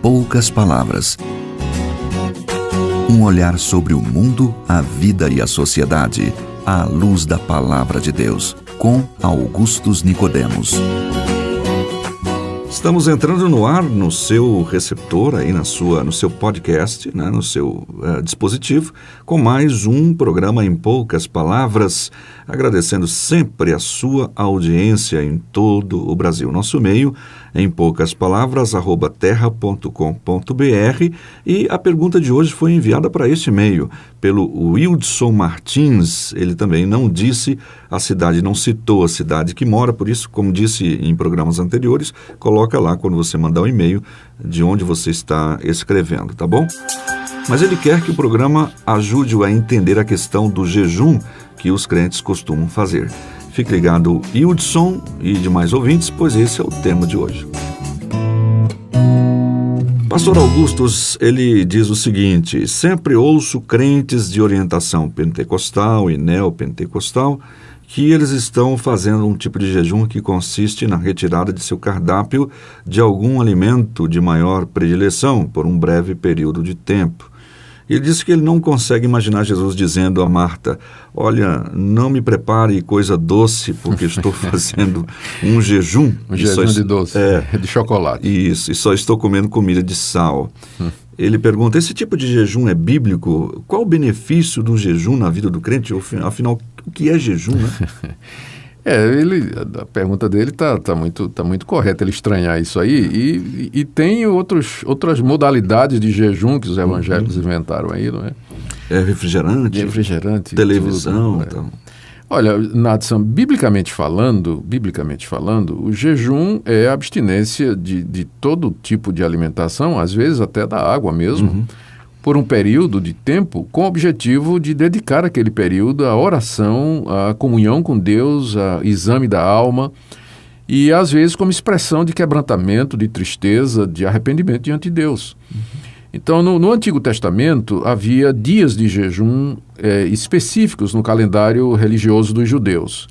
poucas palavras. Um olhar sobre o mundo, a vida e a sociedade, à luz da Palavra de Deus, com Augustus Nicodemos. Estamos entrando no ar no seu receptor, aí no seu podcast, no seu dispositivo, com mais um programa em poucas palavras, agradecendo sempre a sua audiência em todo o Brasil. Nosso e-mail é em poucas palavras, @terra.com.br, e a pergunta de hoje foi enviada para este e-mail pelo Wildson Martins. Ele também não disse a cidade, não citou a cidade que mora, por isso, como disse em programas anteriores, coloca lá quando você mandar o e-mail de onde você está escrevendo, tá bom? Mas ele quer que o programa ajude-o a entender a questão do jejum que os crentes costumam fazer. Fique ligado, Hildson e demais ouvintes, pois esse é o tema de hoje. Pastor Augustus, ele diz o seguinte: sempre ouço crentes de orientação pentecostal e neopentecostal que eles estão fazendo um tipo de jejum que consiste na retirada de seu cardápio de algum alimento de maior predileção por um breve período de tempo. Ele disse que ele não consegue imaginar Jesus dizendo a Marta: olha, não me prepare coisa doce porque estou fazendo um jejum. Um jejum de doce, de chocolate. Isso, e só estou comendo comida de sal. Ele pergunta: esse tipo de jejum é bíblico? Qual o benefício do jejum na vida do crente? Afinal, o que é jejum, né? A pergunta dele tá muito correta, ele estranhar isso aí, e tem outras modalidades de jejum que os evangélicos inventaram aí, não é? Refrigerante, televisão. Tudo, então. Olha, Nadson, biblicamente falando, o jejum é a abstinência de todo tipo de alimentação, às vezes até da água mesmo, por um período de tempo, com o objetivo de dedicar aquele período à oração, à comunhão com Deus, ao exame da alma, e às vezes como expressão de quebrantamento, de tristeza, de arrependimento diante de Deus. Então, no Antigo Testamento, havia dias de jejum específicos no calendário religioso dos judeus.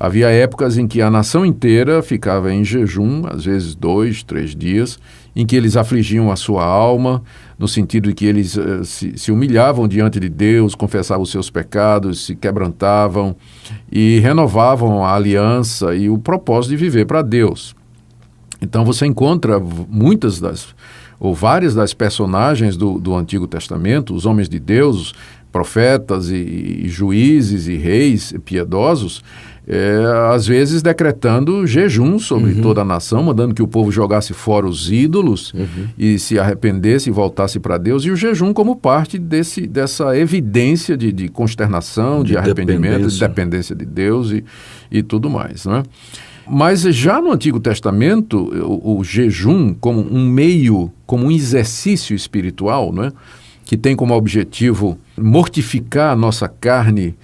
Havia épocas em que a nação inteira ficava em jejum, às vezes 2, 3 dias, em que eles afligiam a sua alma, no sentido de que eles se humilhavam diante de Deus, confessavam os seus pecados, se quebrantavam e renovavam a aliança e o propósito de viver para Deus. Então você encontra várias das personagens do Antigo Testamento, os homens de Deus, profetas e juízes e reis piedosos, às vezes decretando jejum sobre toda a nação, mandando que o povo jogasse fora os ídolos e se arrependesse e voltasse para Deus, e o jejum como parte dessa evidência de consternação, de arrependimento, de dependência de Deus e tudo mais, não é? Mas já no Antigo Testamento, o jejum como um meio, como um exercício espiritual, não é? Que tem como objetivo mortificar a nossa carne,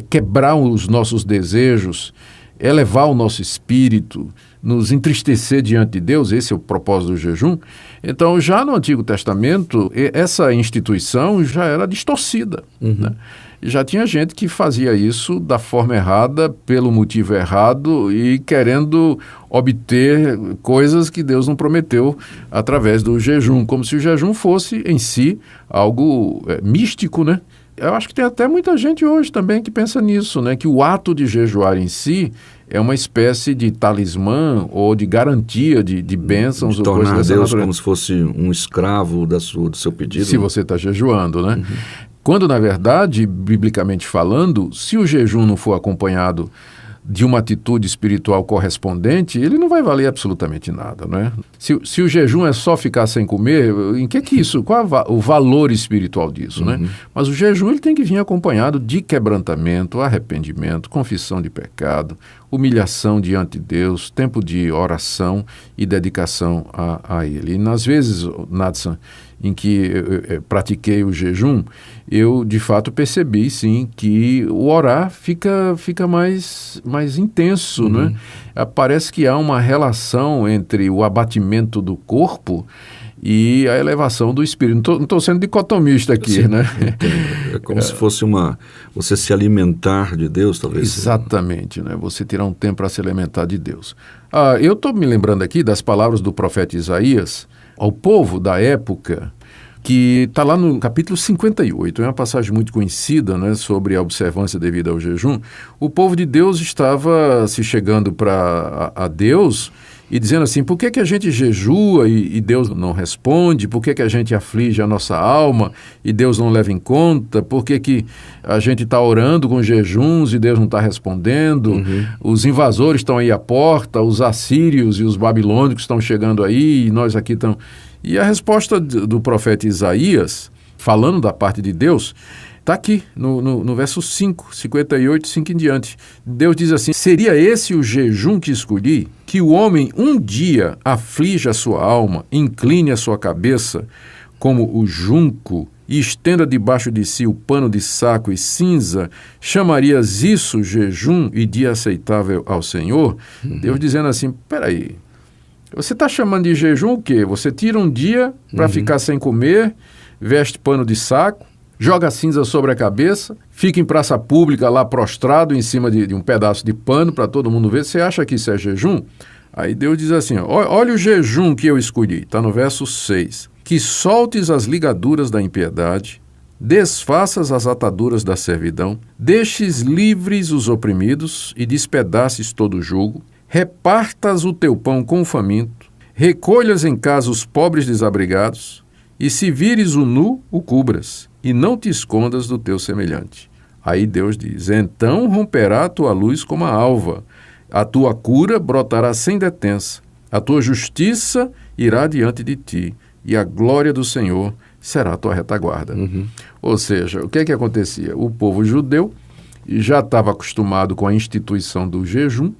quebrar os nossos desejos, elevar o nosso espírito, nos entristecer diante de Deus, esse é o propósito do jejum. Então, já no Antigo Testamento, essa instituição já era distorcida, né? Já tinha gente que fazia isso da forma errada, pelo motivo errado e querendo obter coisas que Deus não prometeu através do jejum, como se o jejum fosse em si algo místico, né? Eu acho que tem até muita gente hoje também que pensa nisso, né? Que o ato de jejuar em si é uma espécie de talismã ou de garantia de bênçãos. De tornar Deus natureza, como se fosse um escravo do seu pedido. Se você está jejuando, né? Quando, na verdade, biblicamente falando, se o jejum não for acompanhado de uma atitude espiritual correspondente, ele não vai valer absolutamente nada, não é? Se o jejum é só ficar sem comer, em que isso? Qual é o valor espiritual disso, né? Mas o jejum ele tem que vir acompanhado de quebrantamento, arrependimento, confissão de pecado, humilhação diante de Deus, tempo de oração e dedicação a Ele. E nas vezes, Nadson, em que eu pratiquei o jejum, eu de fato percebi sim que o orar fica mais intenso, né? Parece que há uma relação entre o abatimento do corpo e a elevação do espírito. Não estou sendo dicotomista aqui, Sim, né? É como se fosse você se alimentar de Deus, talvez. Exatamente, né? Você tirar um tempo para se alimentar de Deus. Eu estou me lembrando aqui das palavras do profeta Isaías ao povo da época, que está lá no capítulo 58, é uma passagem muito conhecida, né, sobre a observância devida ao jejum. O povo de Deus estava se chegando a Deus e dizendo assim, por que a gente jejua e Deus não responde? Por que a gente aflige a nossa alma e Deus não leva em conta? Por que a gente está orando com jejuns e Deus não está respondendo? Uhum. Os invasores estão aí à porta, os assírios e os babilônicos estão chegando aí e nós aqui estamos... E a resposta do profeta Isaías, falando da parte de Deus, está aqui no verso 5, 58, 5 em diante. Deus diz assim, seria esse o jejum que escolhi? Que o homem um dia aflige a sua alma, incline a sua cabeça, como o junco, e estenda debaixo de si o pano de saco e cinza? Chamarias isso jejum e dia aceitável ao Senhor? Uhum. Deus dizendo assim, peraí, você está chamando de jejum o quê? Você tira um dia para ficar sem comer, veste pano de saco, joga cinza sobre a cabeça, fica em praça pública lá prostrado em cima de um pedaço de pano para todo mundo ver. Você acha que isso é jejum? Aí Deus diz assim, olha o jejum que eu escolhi, está no verso 6. Que soltes as ligaduras da impiedade, desfaças as ataduras da servidão, deixes livres os oprimidos e despedaces todo o jugo, repartas o teu pão com o faminto, recolhas em casa os pobres desabrigados, e se vires o nu, o cubras, e não te escondas do teu semelhante. Aí Deus diz, então romperá a tua luz como a alva, a tua cura brotará sem detença, a tua justiça irá diante de ti, e a glória do Senhor será a tua retaguarda. Uhum. Ou seja, o que é que acontecia? O povo judeu já estava acostumado com a instituição do jejum,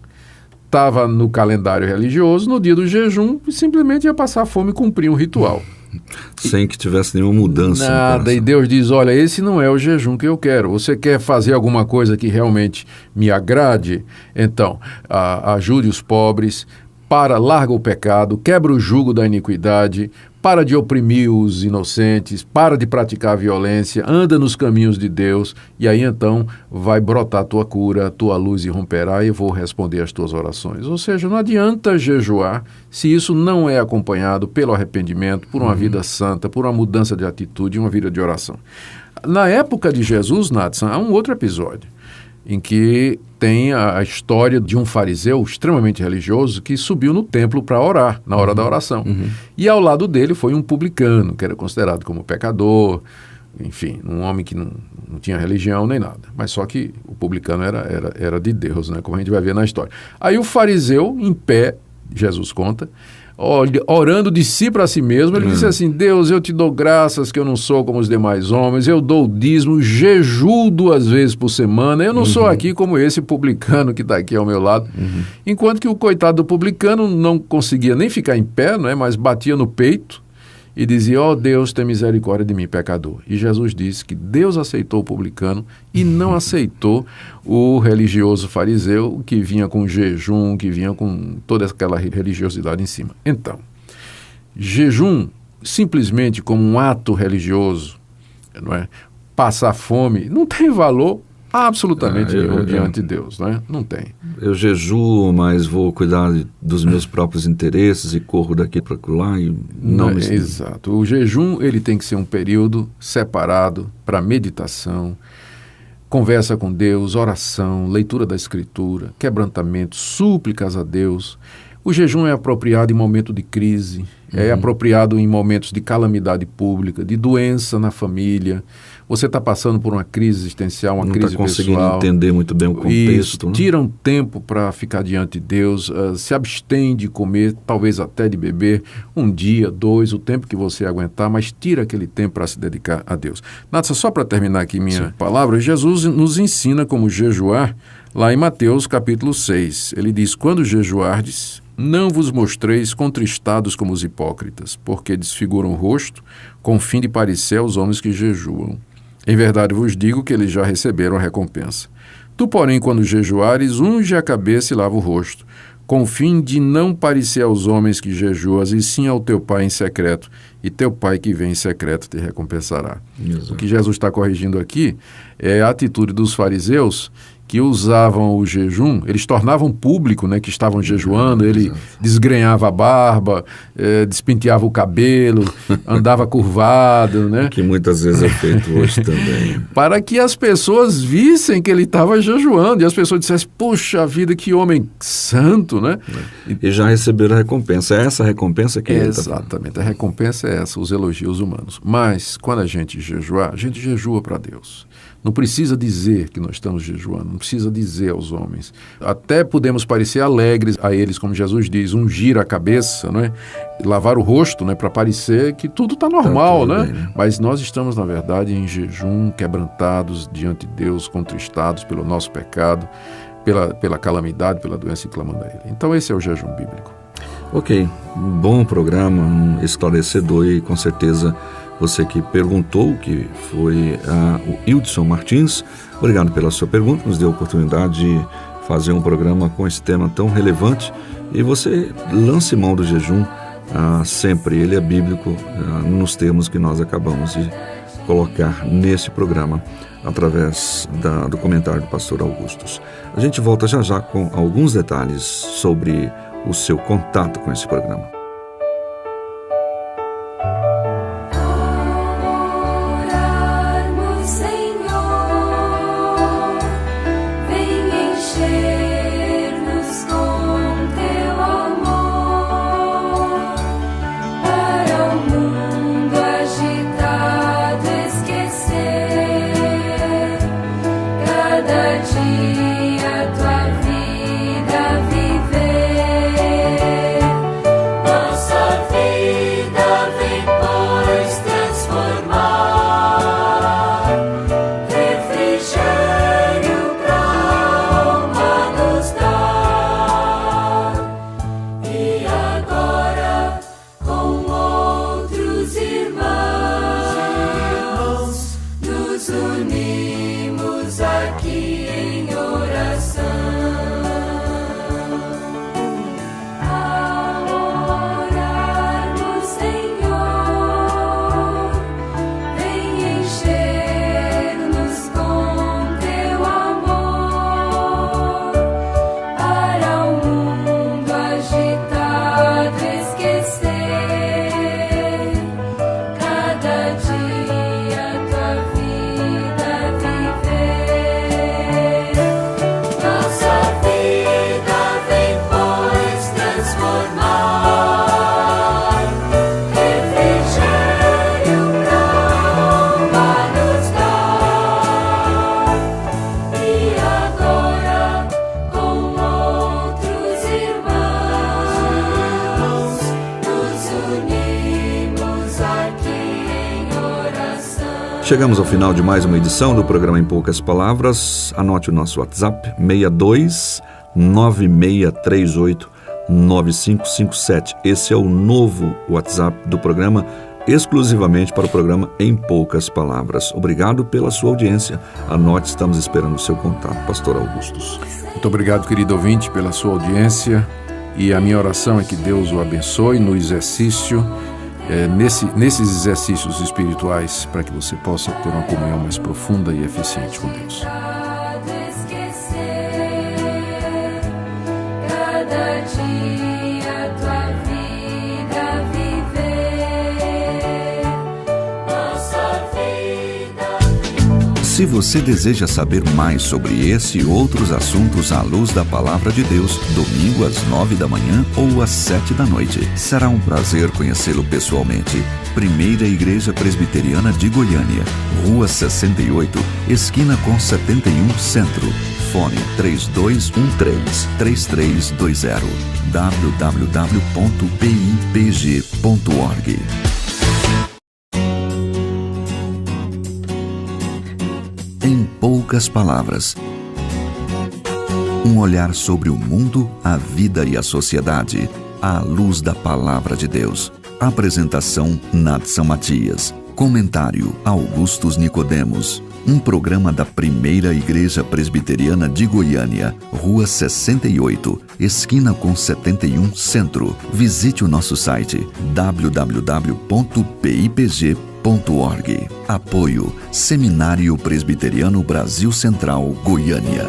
estava no calendário religioso, no dia do jejum, simplesmente ia passar fome e cumprir um ritual. Sem que tivesse nenhuma mudança. Nada, e Deus diz, olha, esse não é o jejum que eu quero. Você quer fazer alguma coisa que realmente me agrade? Então, ajude os pobres, larga o pecado, quebra o jugo da iniquidade, para de oprimir os inocentes, para de praticar a violência, anda nos caminhos de Deus, e aí então vai brotar a tua cura, a tua luz irromperá e eu vou responder às tuas orações. Ou seja, não adianta jejuar se isso não é acompanhado pelo arrependimento, por uma vida santa, por uma mudança de atitude, uma vida de oração. Na época de Jesus, Nathan, há um outro episódio em que tem a história de um fariseu extremamente religioso que subiu no templo para orar, na hora da oração. E ao lado dele foi um publicano, que era considerado como pecador, enfim, um homem que não tinha religião nem nada. Mas só que o publicano era de Deus, né, como a gente vai ver na história. Aí o fariseu, em pé, Jesus conta, orando de si para si mesmo, ele disse assim, Deus, eu te dou graças que eu não sou como os demais homens, eu dou o dízimo, jejuo 2 vezes por semana, eu não sou aqui como esse publicano que está aqui ao meu lado. Enquanto que o coitado do publicano não conseguia nem ficar em pé, né, mas batia no peito e dizia, Deus, tem misericórdia de mim, pecador. E Jesus disse que Deus aceitou o publicano e não aceitou o religioso fariseu que vinha com jejum, que vinha com toda aquela religiosidade em cima. Então, jejum simplesmente como um ato religioso, não é? Passar fome, não tem valor absolutamente nenhum diante de Deus, né? Não tem. Eu jejuo, mas vou cuidar dos meus próprios interesses e corro daqui para lá e não me... Exato. O jejum, ele tem que ser um período separado para meditação, conversa com Deus, oração, leitura da Escritura, quebrantamento, súplicas a Deus. O jejum é apropriado em momento de crise, é apropriado em momentos de calamidade pública, de doença na família. Você está passando por uma crise existencial, uma crise pessoal. Não está conseguindo entender muito bem o contexto. Isso, né? Tira um tempo para ficar diante de Deus, se abstém de comer, talvez até de beber, 1 dia, 2, o tempo que você aguentar, mas tira aquele tempo para se dedicar a Deus. Natsa, só para terminar aqui minha palavra, Jesus nos ensina como jejuar lá em Mateus capítulo 6. Ele diz, quando jejuardes, não vos mostreis contristados como os hipócritas, porque desfiguram o rosto, com o fim de parecer aos homens que jejuam. Em verdade vos digo que eles já receberam a recompensa. Tu, porém, quando jejuares, unge a cabeça e lava o rosto, com o fim de não parecer aos homens que jejuas, e sim ao teu Pai em secreto, e teu Pai que vem em secreto te recompensará. Exato. O que Jesus está corrigindo aqui é a atitude dos fariseus, que usavam o jejum, eles tornavam público, né, que estavam jejuando, ele desgrenhava a barba, despenteava o cabelo, andava curvado, né? Que muitas vezes é feito hoje também. Para que as pessoas vissem que ele estava jejuando, e as pessoas dissessem, puxa vida, que homem santo, né? E já receberam a recompensa. É essa a recompensa que ele está falando. Exatamente, a recompensa é essa, os elogios humanos. Mas, quando a gente jejua para Deus. Não precisa dizer que nós estamos jejuando, não precisa dizer aos homens. Até podemos parecer alegres a eles, como Jesus diz, ungir a cabeça, né? Lavar o rosto, né? Para parecer que tudo está normal, tudo né? bem, né? Mas nós estamos, na verdade, em jejum, quebrantados diante de Deus, contristados pelo nosso pecado, pela calamidade, pela doença, e clamando a Ele. Então esse é o jejum bíblico. Ok, um bom programa, um esclarecedor, e com certeza você que perguntou, que foi o Hildson Martins, obrigado pela sua pergunta, nos deu a oportunidade de fazer um programa com esse tema tão relevante, e você lance mão do jejum sempre, ele é bíblico nos termos que nós acabamos de colocar nesse programa, através do comentário do pastor Augustus. A gente volta já já com alguns detalhes sobre o seu contato com esse programa. Chegamos ao final de mais uma edição do programa Em Poucas Palavras. Anote o nosso WhatsApp, 62 9638 9557. Esse é o novo WhatsApp do programa, exclusivamente para o programa Em Poucas Palavras. Obrigado pela sua audiência. Anote, estamos esperando o seu contato, pastor Augustus. Muito obrigado, querido ouvinte, pela sua audiência, e a minha oração é que Deus o abençoe no exercício, nesses exercícios espirituais, para que você possa ter uma comunhão mais profunda e eficiente com Deus. Se você deseja saber mais sobre esse e outros assuntos à luz da Palavra de Deus, domingo às 9 da manhã ou às 7 da noite. Será um prazer conhecê-lo pessoalmente. Primeira Igreja Presbiteriana de Goiânia, Rua 68, esquina com 71 Centro. Fone 3213-3320, www.pipg.org. Em poucas palavras, um olhar sobre o mundo, a vida e a sociedade, à luz da Palavra de Deus. Apresentação Nadson Matias. Comentário Augustus Nicodemos. Um programa da Primeira Igreja Presbiteriana de Goiânia, Rua 68, esquina com 71 Centro. Visite o nosso site www.pipg.org. Apoio Seminário Presbiteriano Brasil Central, Goiânia.